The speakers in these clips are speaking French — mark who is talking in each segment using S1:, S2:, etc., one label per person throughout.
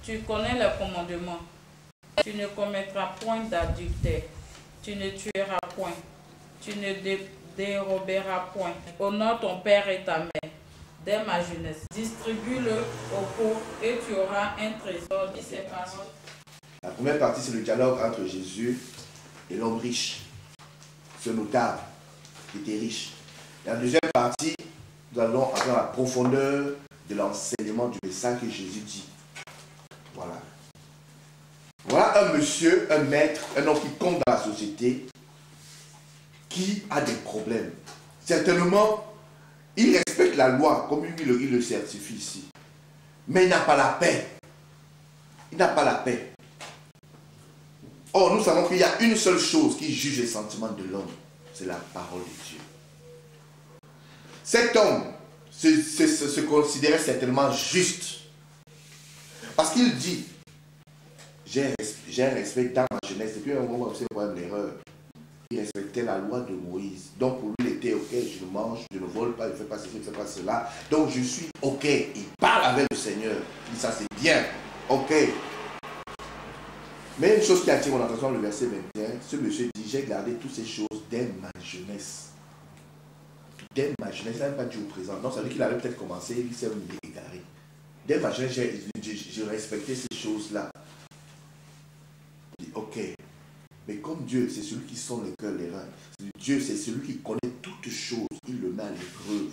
S1: Tu connais les commandements. Tu ne commettras point d'adultère. Tu ne tueras point. Tu ne déroberas point. Honore ton père et ta mère. Dès ma jeunesse, distribue-le aux pauvres et tu auras un trésor. Dit ces paroles.
S2: La première partie, c'est le dialogue entre Jésus et l'homme riche, ce notable qui était riche. La deuxième partie, nous allons entrer dans la profondeur de l'enseignement du message que Jésus dit. Voilà. Voilà un monsieur, un maître, un homme qui compte dans la société, qui a des problèmes. Certainement, il respecte la loi, comme il le certifie ici. Mais il n'a pas la paix. Il n'a pas la paix. Or, nous savons qu'il y a une seule chose qui juge les sentiments de l'homme. C'est la parole de Dieu. Cet homme se considérait certainement juste. Parce qu'il dit, j'ai un respect dans ma jeunesse. Depuis un moment où c'est l'erreur. Il respectait la loi de Moïse. Donc pour lui, il était ok, je mange, je ne vole pas, je ne fais pas ceci, je ne fais pas cela. Donc je suis ok. Il parle avec le Seigneur. Il dit ça c'est bien. Ok. Mais une chose qui attire mon attention, le verset 21, ce monsieur dit, j'ai gardé toutes ces choses dès ma jeunesse. Dès ma jeunesse, il n'a pas dit au présent. Non, ça veut dire qu'il avait peut-être commencé, il s'est égaré. Dès ma jeunesse, j'ai respecté ces choses-là. Il dit, ok. Mais comme Dieu, c'est celui qui sonde les cœurs, les reins. Dieu, c'est celui qui connaît toutes choses. Il le met à l'épreuve.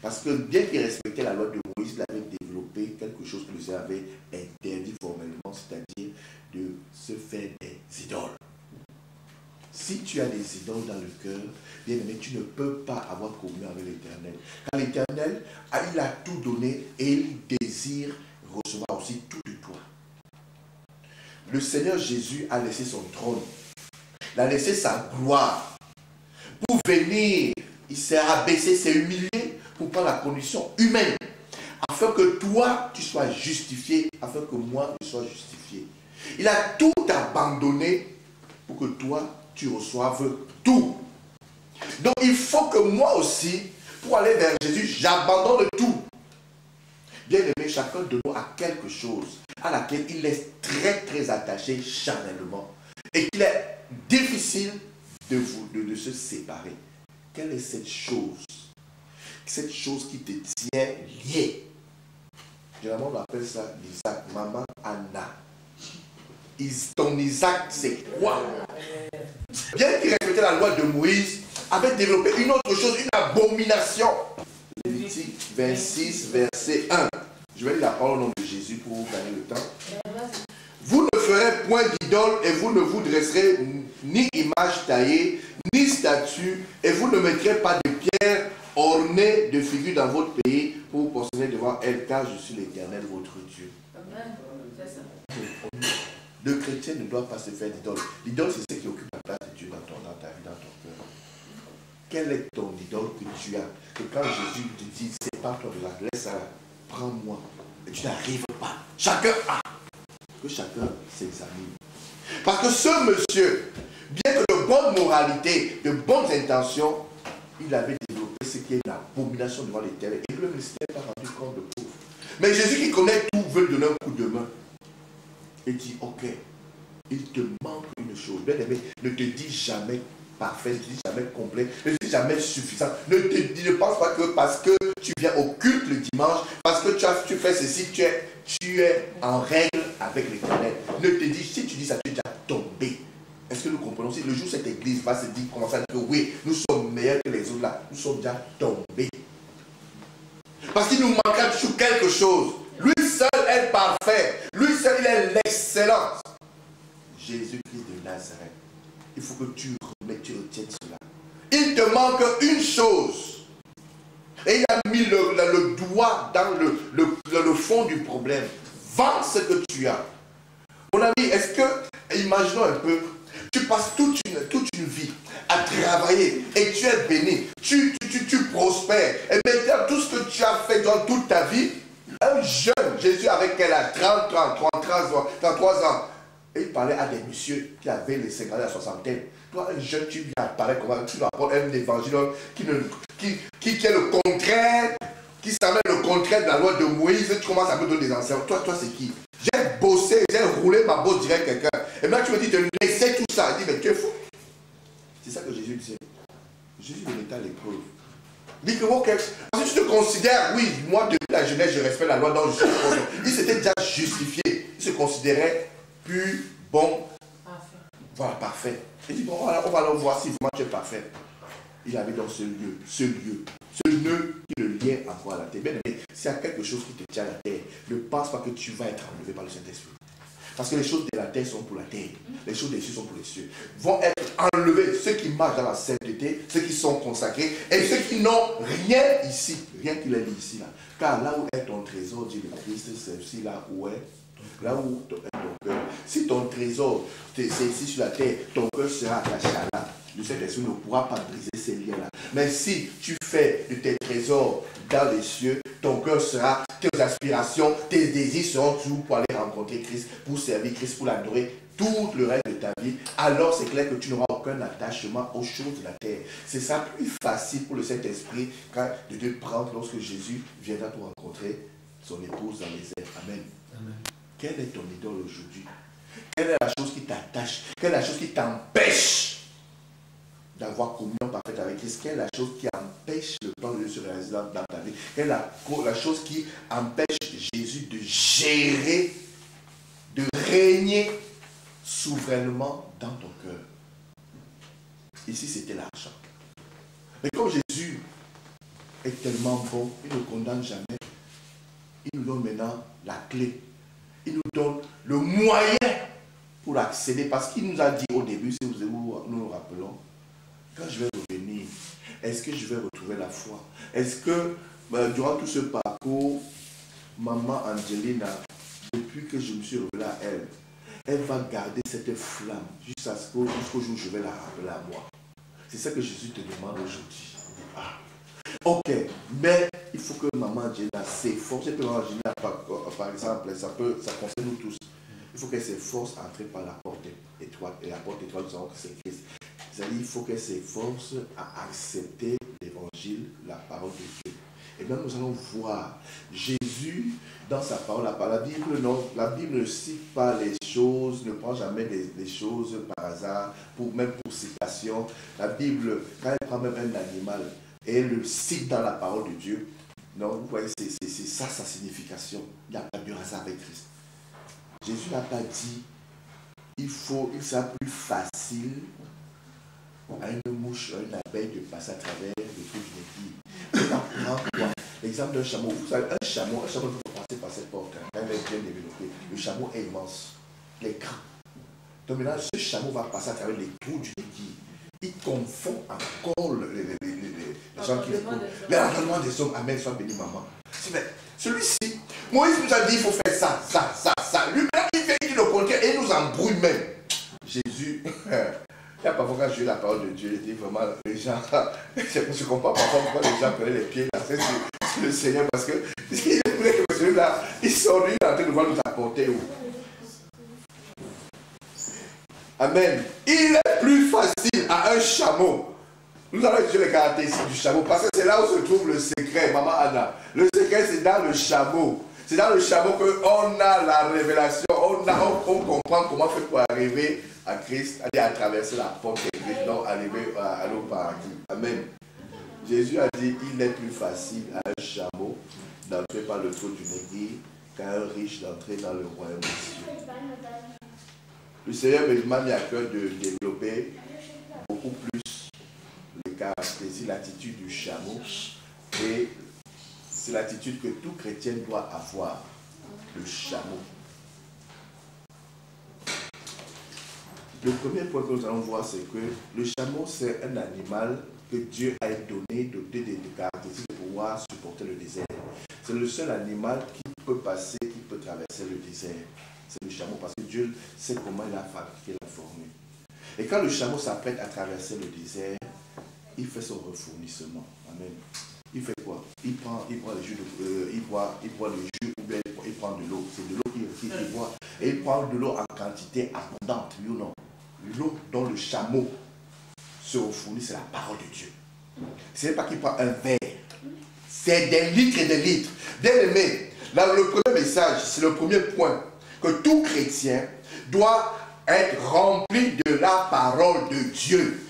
S2: Parce que bien qu'il respectait la loi de Moïse, il avait développé quelque chose que le Seigneur avait interdit formellement, c'est-à-dire de se faire des idoles. Si tu as des idoles dans le cœur, bien aimé, tu ne peux pas avoir communion avec l'Éternel. Car l'Éternel, il a tout donné et il désire recevoir aussi tout de toi. Le Seigneur Jésus a laissé son trône. Il a laissé sa gloire pour venir. Il s'est abaissé, s'est humilié pour prendre la condition humaine. Afin que toi, tu sois justifié. Afin que moi, je sois justifié. Il a tout abandonné pour que toi, tu reçoives tout. Donc, il faut que moi aussi, pour aller vers Jésus, j'abandonne tout. Bien aimé, chacun de nous a quelque chose à laquelle il est très très attaché charnellement. Et qu'il est difficile de se séparer. Quelle est cette chose? Cette chose qui te tient lié. Généralement, on appelle ça l'Isaac. Maman Anna. Ton Isaac, c'est quoi? Bien qu'il respectait la loi de Moïse, avait développé une autre chose, une abomination. Lévitique 26, verset 1. Je vais lire la parole au nom de Jésus pour gagner le temps. Vous ne ferez point d'idole et vous ne vous dresserez ni image taillée, ni statue, et vous ne mettrez pas de pierres ornées de figures dans votre pays pour vous prosterner devant elle, car je suis l'Éternel, votre Dieu. Le chrétien ne doit pas se faire d'idole. L'idole, c'est ce qui occupe la place de Dieu dans ta vie, dans ton cœur. Quelle est ton idole que tu as? Que quand Jésus te dit, c'est pas toi de la laisse ça, prends-moi. Et tu n'arrives pas. Chacun a. Que chacun s'examine. Parce que ce monsieur, bien que de bonne moralité, de bonnes intentions, il avait développé ce qui est une abomination devant l'Éternel. Et le ministère n'a pas rendu compte de pauvre. Mais Jésus qui connaît tout veut lui donner un coup de main. Et dit, ok, il te manque une chose. Bien aimé, ne te dis jamais parfait, ne te dis jamais complet, ne te dis jamais suffisant. Ne pense pas que parce que tu viens au culte le dimanche, parce que tu fais ceci, tu es en règle avec l'Éternel. Ne te dis, si tu dis ça, tu es déjà tombé. Est-ce que nous comprenons? Si le jour où cette église va se dire, commencer à dire que oui, nous sommes meilleurs que les autres là, nous sommes déjà tombés. Parce qu'il nous manquera toujours quelque chose. Lui seul est parfait. Lui seul, il est l'excellence. Jésus-Christ de Nazareth. Il faut que tu retiennes cela. Il te manque une chose. Et il a mis le doigt dans le fond du problème. Vends ce que tu as. Mon ami, est-ce que, imaginons un peu, tu passes toute une vie à travailler et tu es béni. Tu prospères. Et maintenant, tout ce que tu as fait dans toute ta vie, un jeune, Jésus avec quel âge? 33 ans. Et il parlait à des messieurs qui avaient les 50 à la soixantaine. Toi, un jeune, tu viens apparaître comment tu dois apprendre un évangile qui est le contraire, qui s'amène le contraire de la loi de Moïse. Tu commences à me donner des enseignements. Toi, c'est qui? J'ai bossé, j'ai roulé ma bosse direct quelqu'un. Et maintenant tu me dis de laisser tout ça. Il dit, mais tu es fou. C'est ça que Jésus disait. Jésus le mettait à l'épreuve. Il dit que si tu te considères, oui, moi depuis la jeunesse, je respecte la loi, donc je suis content. Il s'était déjà justifié. Il se considérait pur, bon, parfait. Voilà, parfait. Il dit, bon, on va alors voir si vraiment tu es parfait. Il avait dans ce nœud qui le liait encore à la terre. Bien aimé, s'il y a quelque chose qui te tient à la terre, ne pense pas que tu vas être enlevé par le Saint-Esprit. Parce que les choses de la terre sont pour la terre. Les choses des cieux sont pour les cieux. Vont être enlevés ceux qui marchent dans la sainteté, ceux qui sont consacrés et ceux qui n'ont rien ici. Rien qu'il ait dit ici. Là. Car là où est ton trésor, dit le Christ, c'est aussi là où est. Là où est ton cœur. Si ton trésor, c'est ici sur la terre, ton cœur sera attaché à là. Le Saint-Esprit ne pourra pas briser ces liens-là. Mais si tu fais de tes trésors dans les cieux, ton cœur sera, tes aspirations, tes désirs seront toujours pour aller rencontrer Christ, pour servir Christ, pour l'adorer tout le reste de ta vie. Alors c'est clair que tu n'auras aucun attachement aux choses de la terre. C'est ça plus facile pour le Saint-Esprit de te prendre lorsque Jésus viendra te rencontrer son épouse dans les airs. Amen. Amen. Quelle est ton idole aujourd'hui? Quelle est la chose qui t'attache? Quelle est la chose qui t'empêche d'avoir communion parfaite avec Christ? Quelle est la chose qui empêche le plan de Dieu de se réaliser dans ta vie? Quelle est la chose qui empêche Jésus de gérer, de régner souverainement dans ton cœur? Ici, c'était l'argent. Mais comme Jésus est tellement bon, il ne condamne jamais. Il nous donne maintenant la clé. Il nous donne le moyen pour accéder. Parce qu'il nous a dit au début, si nous nous rappelons, quand je vais revenir, est-ce que je vais retrouver la foi? Est-ce que durant tout ce parcours, maman Angelina, depuis que je me suis révélé à elle, elle va garder cette flamme jusqu'au jour où je vais la rappeler à moi. C'est ça que Jésus te demande aujourd'hui. Ah. Ok, mais il faut que maman Angelina s'efforce. Maman Angelina, par exemple, ça concerne nous tous. Il faut qu'elle s'efforce à entrer par la porte étroite. Et la porte étroite, nous savons que c'est Christ. C'est-à-dire qu'il faut qu'elle s'efforce à accepter l'évangile, la parole de Dieu. Et bien nous allons voir Jésus dans sa parole. La Bible, non, la Bible ne cite pas les choses, ne prend jamais les choses par hasard, même pour citation. La Bible, quand elle prend même un animal et elle le cite dans la parole de Dieu, non, vous voyez, c'est ça sa signification. Il n'y a pas de hasard avec Christ. Jésus n'a pas dit, il sera plus facile à une mouche, à une abeille de passer à travers le trou d'une aiguille. On apprend quoi? L'exemple d'un chameau. Vous savez, un chameau peut passer par cette porte. Quand il est bien développé, le chameau est immense. Il est grand. Donc maintenant, ce chameau va passer à travers les trous d'une aiguille. Il confond encore les gens qui font. L'entraînement des hommes. Amen, soit béni, maman. Celui-ci, Moïse nous a dit il faut faire ça, ça, ça, ça. Lui-même, il fait le contraire et il nous embrouille même. Jésus. Il y a parfois quand je lis la parole de Dieu, je dis vraiment, les gens, je comprends parfois pourquoi les gens prenaient les pieds là, c'est le Seigneur, parce que il voulait que celui-là, il sort, il est en train de voir nous apporter où. Amen. Il est plus facile à un chameau. Nous allons étudier les caractéristiques du chameau, parce que c'est là où se trouve le secret, maman Anna. Le secret, c'est dans le chameau. C'est dans le chameau qu'on a la révélation, on comprend comment faire pour arriver à Christ, aller à traverser la porte de Christ, donc arriver au paradis. Amen. Jésus a dit, il est plus facile à un chameau d'entrer par le trou d'une aiguille qu'à un riche d'entrer dans le royaume des cieux. Le Seigneur m'a mis à cœur de développer beaucoup plus les caractéristiques, l'attitude du chameau, et c'est l'attitude que tout chrétien doit avoir, le chameau. Le premier point que nous allons voir, c'est que le chameau, c'est un animal que Dieu a donné, doté des caractéristiques de pouvoir supporter le désert. C'est le seul animal qui peut passer, qui peut traverser le désert. C'est le chameau, parce que Dieu sait comment il a fabriqué la formule. Et quand le chameau s'apprête à traverser le désert, il fait son refournissement. Amen. Il fait quoi? Il prend le jus il boit le jus, ou bien il prend de l'eau. C'est de l'eau qu'il boit. Et il prend de l'eau en quantité abondante, oui ou non? L'eau dont le chameau se refournit, c'est la parole de Dieu. Ce n'est pas qu'il prend un verre. C'est des litres et des litres. Bien aimé, là, le premier message, c'est le premier point. que tout chrétien doit être rempli de la parole de Dieu.